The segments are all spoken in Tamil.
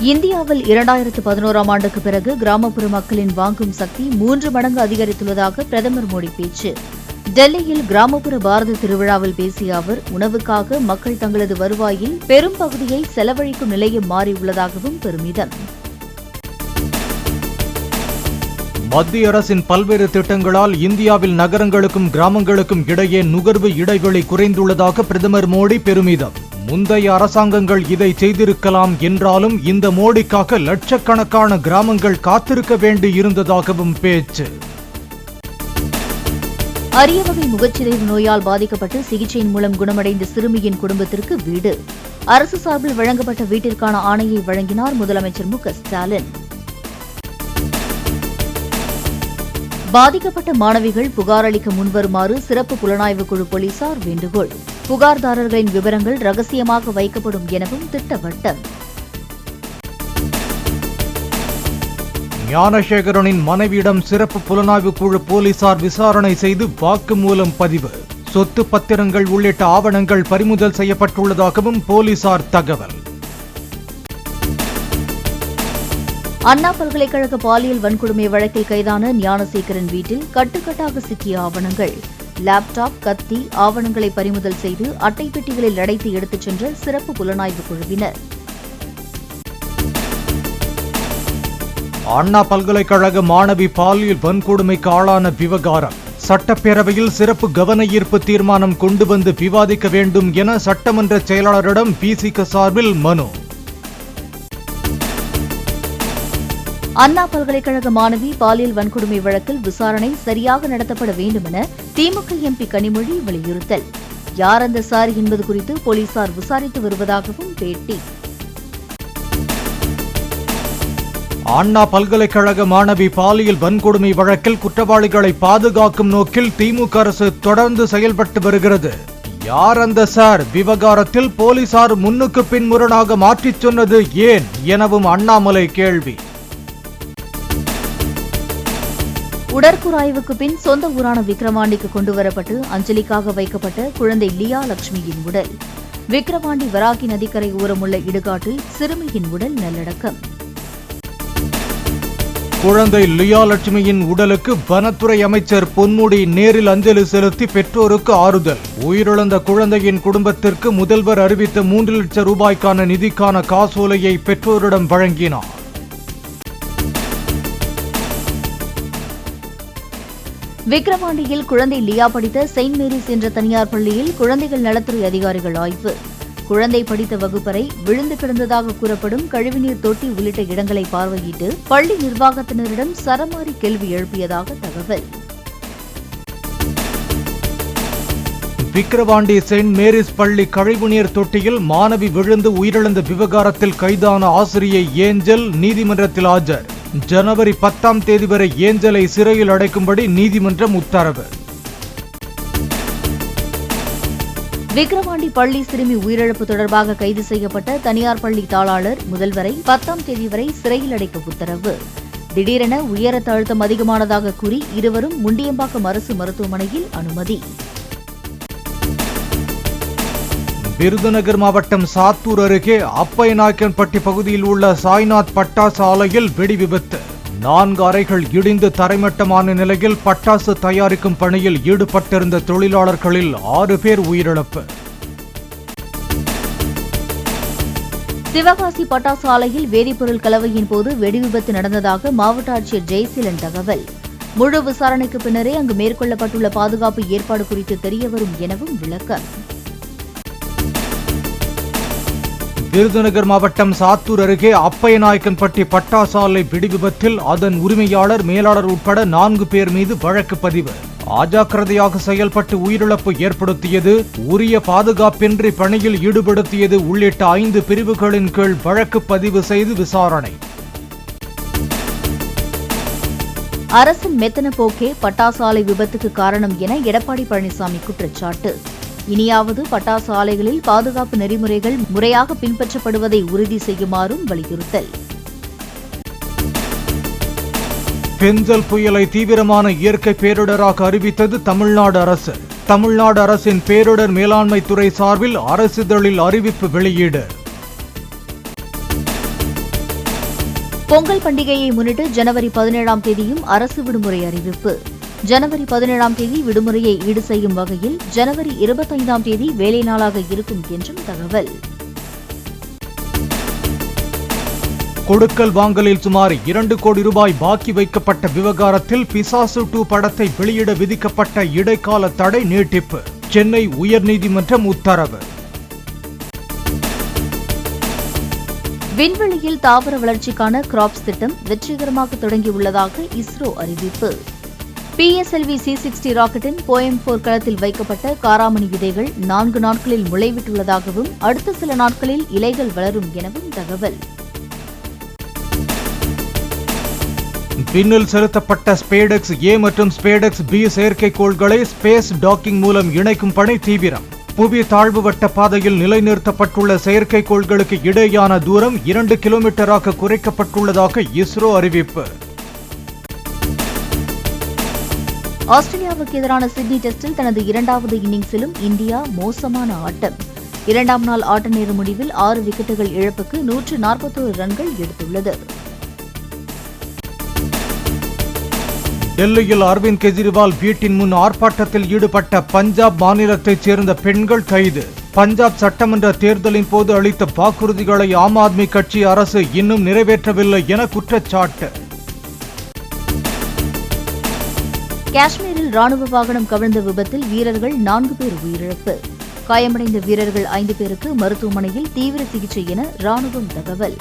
இந்தியாவில் 2011ஆம் ஆண்டுக்கு பிறகு கிராமப்புற மக்களின் வாங்கும் சக்தி 3 மடங்கு அதிகரித்துள்ளதாக பிரதமர் மோடி பேச்சு. டெல்லியில் கிராமப்புற பாரத திருவிழாவில் பேசிய அவர், உணவுக்காக மக்கள் தங்களது வருவாயில் பெரும் பகுதியை செலவழிக்கும் நிலையை மாறியுள்ளதாகவும் பெருமிதம். மத்திய அரசின் பல்வேறு திட்டங்களால் இந்தியாவில் நகரங்களுக்கும் கிராமங்களுக்கும் இடையே நுகர்வு இடைவெளி குறைந்துள்ளதாக பிரதமர் மோடி பெருமிதம். முந்தைய அரசாங்கங்கள் இதை செய்திருக்கலாம் என்றாலும் இந்த மோடிக்காக லட்சக்கணக்கான கிராமங்கள் காத்திருக்க வேண்டியிருந்ததாகவும் பேச்சு. அரிய வகை முகச்சிதைவு நோயால் பாதிக்கப்பட்டு சிகிச்சையின் மூலம் குணமடைந்த சிறுமியின் குடும்பத்திற்கு வீடு. அரசு சார்பில் வழங்கப்பட்ட வீட்டிற்கான ஆணையை வழங்கினார் முதலமைச்சர் மு க ஸ்டாலின். பாதிக்கப்பட்ட மாணவிகள் புகார் அளிக்க முன்வருமாறு சிறப்பு புலனாய்வு குழு போலீசார் வேண்டுகோள். புகார்தாரர்களின் விவரங்கள் ரகசியமாக வைக்கப்படும் எனவும் திட்டவட்டம். ஞானசேகரனின் மனைவியிடம் சிறப்பு புலனாய்வு குழு போலீசார் விசாரணை செய்து வாக்குமூலம் பதிவு. சொத்து பத்திரங்கள் உள்ளிட்ட ஆவணங்கள் பறிமுதல் செய்யப்பட்டுள்ளதாகவும் போலீசார் தகவல். அண்ணா பல்கலைக்கழக பாலியல் வன்கொடுமை வழக்கில் கைதான ஞானசேகரன் வீட்டில் கட்டுக்கட்டாக சிக்கிய ஆவணங்கள். லேப்டாப், கத்தி, ஆவணங்களை பறிமுதல் செய்து அட்டை பெட்டிகளில் அடைத்து எடுத்துச் சென்ற சிறப்பு புலனாய்வு குழுவினர். அண்ணா பல்கலைக்கழக மாணவி பாலியல் வன்கொடுமைக்கு ஆளான விவகாரம். சட்டப்பேரவையில் சிறப்பு கவன ஈர்ப்பு தீர்மானம் கொண்டு வந்து விவாதிக்க வேண்டும் என சட்டமன்ற செயலாளரிடம் விசிக சார்பில் மனு. அண்ணா பல்கலைக்கழக மாணவி பாலியல் வன்கொடுமை வழக்கில் விசாரணை சரியாக நடத்தப்பட வேண்டும் என திமுக எம்பி கனிமொழி வலியுறுத்தல். யார் அந்த சார் என்பது குறித்து போலீசார் விசாரித்து வருவதாகவும் பேட்டி. அண்ணா பல்கலைக்கழக மாணவி பாலியல் வன்கொடுமை வழக்கில் குற்றவாளிகளை பாதுகாக்கும் நோக்கில் திமுக அரசு தொடர்ந்து செயல்பட்டு வருகிறது. யார் அந்த சார் விவகாரத்தில் போலீசார் முன்னுக்கு பின்முரணாக மாற்றிச் சொன்னது ஏன் எனவும் அண்ணாமலை கேள்வி. உடற்கூறாய்வுக்கு பின் சொந்த ஊரான விக்கிரவாண்டிக்கு கொண்டுவரப்பட்டு அஞ்சலிக்காக வைக்கப்பட்ட குழந்தை லியா லட்சுமியின் உடல். விக்கிரவாண்டி வராகி நதிக்கரை ஓரமுள்ள இடுகாட்டில் சிறுமியின் உடல் நல்லடக்கம். குழந்தை லியா லட்சுமியின் உடலுக்கு வனத்துறை அமைச்சர் பொன்முடி நேரில் அஞ்சலி செலுத்தி பெற்றோருக்கு ஆறுதல். உயிரிழந்த குழந்தையின் குடும்பத்திற்கு முதல்வர் அறிவித்த 3 லட்சம் ரூபாய்க்கான நிதிக்கான காசோலையை பெற்றோரிடம் வழங்கினார். விக்கிரவாண்டியில் குழந்தை லியா படித்த செயின்ட் மேரிஸ் என்ற தனியார் பள்ளியில் குழந்தைகள் நலத்துறை அதிகாரிகள் ஆய்வு. குழந்தை படித்த வகுப்பறை, விழுந்து கிடந்ததாக கூறப்படும் கழிவுநீர் தொட்டி உள்ளிட்ட இடங்களை பார்வையிட்டு பள்ளி நிர்வாகத்தினரிடம் சரமாரி கேள்வி எழுப்பியதாக தகவல். விக்கிரவாண்டி செயின்ட் மேரிஸ் பள்ளி கழிவுநீர் தொட்டியில் மாணவி விழுந்து உயிரிழந்த விவகாரத்தில் கைதான ஆசிரியை ஏஞ்சல் நீதிமன்றத்தில் ஆஜர். ஜனவரி 10ஆம் தேதி வரை ஏஞ்சலை சிறையில் அடைக்கும்படி நீதிமன்றம் உத்தரவு. விக்கிரவாண்டி பள்ளி சிறுமி உயிரிழப்பு தொடர்பாக கைது செய்யப்பட்ட தனியார் பள்ளி தாளாளர் முதல்வரை 10ஆம் தேதி வரை சிறையில் அடைக்க உத்தரவு. திடீரென உயர் ரத்த அழுத்தம் அதிகமானதாக கூறி இருவரும் முண்டியம்பாக்கம் அரசு மருத்துவமனையில் அனுமதி. விருதுநகர் மாவட்டம் சாத்தூர் அருகே அப்பைநாயக்கன்பட்டி பகுதியில் உள்ள சாய்நாத் பட்டாசு ஆலையில் வெடி விபத்து. 4 அறைகள் இடிந்து தரைமட்டமான நிலையில் பட்டாசு தயாரிக்கும் பணியில் ஈடுபட்டிருந்த தொழிலாளர்களில் 6 பேர் உயிரிழப்பு. சிவகாசி பட்டாசு ஆலையில் வேதிப்பொருள் கலவையின் போது வெடி விபத்து நடந்ததாக மாவட்ட ஆட்சியர் ஜெயசீலன் தகவல். முழு விசாரணைக்கு பின்னரே அங்கு மேற்கொள்ளப்பட்டுள்ள பாதுகாப்பு ஏற்பாடு குறித்து தெரியவரும் எனவும் விளக்கம். விருதுநகர் மாவட்டம் சாத்தூர் அருகே அப்பைநாயக்கன்பட்டி பட்டாசு ஆலை வெடி விபத்தில் அதன் உரிமையாளர், மேலாளர் உட்பட 4 பேர் மீது வழக்கு பதிவு. அஜாக்கிரதையாக செயல்பட்டு உயிரிழப்பு ஏற்படுத்தியது, உரிய பாதுகாப்பின்றி பணியில் ஈடுபடுத்தியது உள்ளிட்ட 5 பிரிவுகளின் கீழ் வழக்கு பதிவு செய்து விசாரணை. அரசின் மெத்தன போக்கே பட்டாசு ஆலை விபத்துக்கு காரணம் என எடப்பாடி பழனிசாமி குற்றச்சாட்டு. இனியாவது பட்டாசு ஆலைகளில் பாதுகாப்பு நெறிமுறைகள் முறையாக பின்பற்றப்படுவதை உறுதி செய்யுமாறும் வலியுறுத்தல். பெஞ்சல் புயலை தீவிரமான இயற்கை பேரிடராக அறிவித்தது தமிழ்நாடு அரசு. தமிழ்நாடு அரசின் பேரிடர் மேலாண்மை துறை சார்பில் அரசிதழில் அறிவிப்பு வெளியீடு. பொங்கல் பண்டிகையை முன்னிட்டு ஜனவரி 17ஆம் தேதியும் அரசு விடுமுறை அறிவிப்பு. ஜனவரி 17ஆம் தேதி விடுமுறையை ஈடு செய்யும் வகையில் ஜனவரி 25ஆம் தேதி வேலை நாளாக இருக்கும் என்றும் தகவல். கொடுக்கல் வாங்கலில் சுமார் 2 கோடி ரூபாய் பாக்கி வைக்கப்பட்ட விவகாரத்தில் பிசாசு 2 படத்தை வெளியிட விதிக்கப்பட்ட இடைக்கால தடை நீட்டிப்பு. சென்னை உயர்நீதிமன்றம் உத்தரவு. விண்வெளியில் தாவர வளர்ச்சிக்கான கிராப்ஸ் திட்டம் வெற்றிகரமாக தொடங்கியுள்ளதாக இஸ்ரோ அறிவிப்பு. PSLV C-60 ராக்கெட்டின் போயம்-4 களத்தில் வைக்கப்பட்ட காராமணி விதைகள் 4 நாட்களில் முளைவிட்டுள்ளதாகவும் அடுத்த சில நாட்களில் இலைகள் வளரும் எனவும் தகவல். விண்ணில் செலுத்தப்பட்ட ஸ்பேடெக்ஸ் A மற்றும் ஸ்பேடெக்ஸ் B செயற்கைக்கோள்களை ஸ்பேஸ் டாக்கிங் மூலம் இணைக்கும் பணி தீவிரம். புவி தாழ்வு வட்ட பாதையில் நிலைநிறுத்தப்பட்டுள்ள செயற்கைக்கோள்களுக்கு இடையேயான தூரம் 2 கிலோமீட்டராக குறைக்கப்பட்டுள்ளதாக இஸ்ரோ அறிவிப்பு. ஆஸ்திரேலியாவுக்கு எதிரான சிட்னி டெஸ்டில் தனது 2வது இன்னிங்ஸிலும் இந்தியா மோசமான ஆட்டம். 2ஆம் நாள் ஆட்ட நேர முடிவில் 6 விக்கெட்டுகள் இழப்புக்கு 141 ரன்கள் எடுத்துள்ளது. டெல்லியில் அரவிந்த் கெஜ்ரிவால் வீட்டின் முன் ஆர்ப்பாட்டத்தில் ஈடுபட்ட பஞ்சாப் மாநிலத்தைச் சேர்ந்த பெண்கள் கைது. பஞ்சாப் சட்டமன்ற தேர்தலின் போது அளித்த வாக்குறுதிகளை ஆம் ஆத்மி கட்சி அரசு இன்னும் நிறைவேற்றவில்லை என குற்றச்சாட்டு. காஷ்மீரில் ராணுவ வாகனம் கவிழ்ந்த விபத்தில் வீரர்கள் 4 பேர் உயிரிழப்பு. காயமடைந்த வீரர்கள் 5 பேருக்கு மருத்துவமனையில் தீவிர சிகிச்சை என ராணுவம் தகவல்.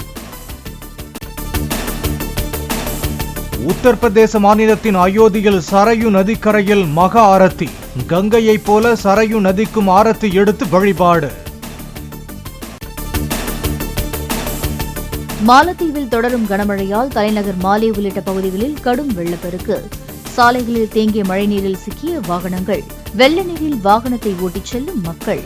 உத்தரப்பிரதேச மாநிலத்தின் அயோத்தியில் சரயு நதிக்கரையில் மகா ஆரத்தி. கங்கையைப் போல சரயு நதிக்கும் ஆரத்தி எடுத்து வழிபாடு. மாலத்தீவில் தொடரும் கனமழையால் தலைநகர் மாலே உள்ளிட்ட பகுதிகளில் கடும் வெள்ளப்பெருக்கு. சாலைகளில் தேங்கிய மழைநீரில் சிக்கிய வாகனங்கள். வெள்ள நீரில் வாகனத்தை ஓட்டிச் செல்லும் மக்கள்.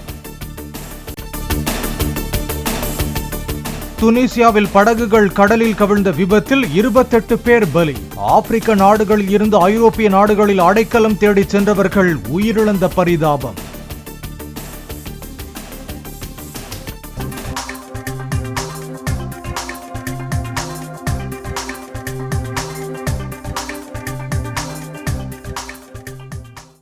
துனிசியாவில் படகுகள் கடலில் கவிழ்ந்த விபத்தில் 28 பேர் பலி. ஆப்பிரிக்க நாடுகளில் இருந்து ஐரோப்பிய நாடுகளில் அடைக்கலம் தேடிச் சென்றவர்கள் உயிரிழந்த பரிதாபம்.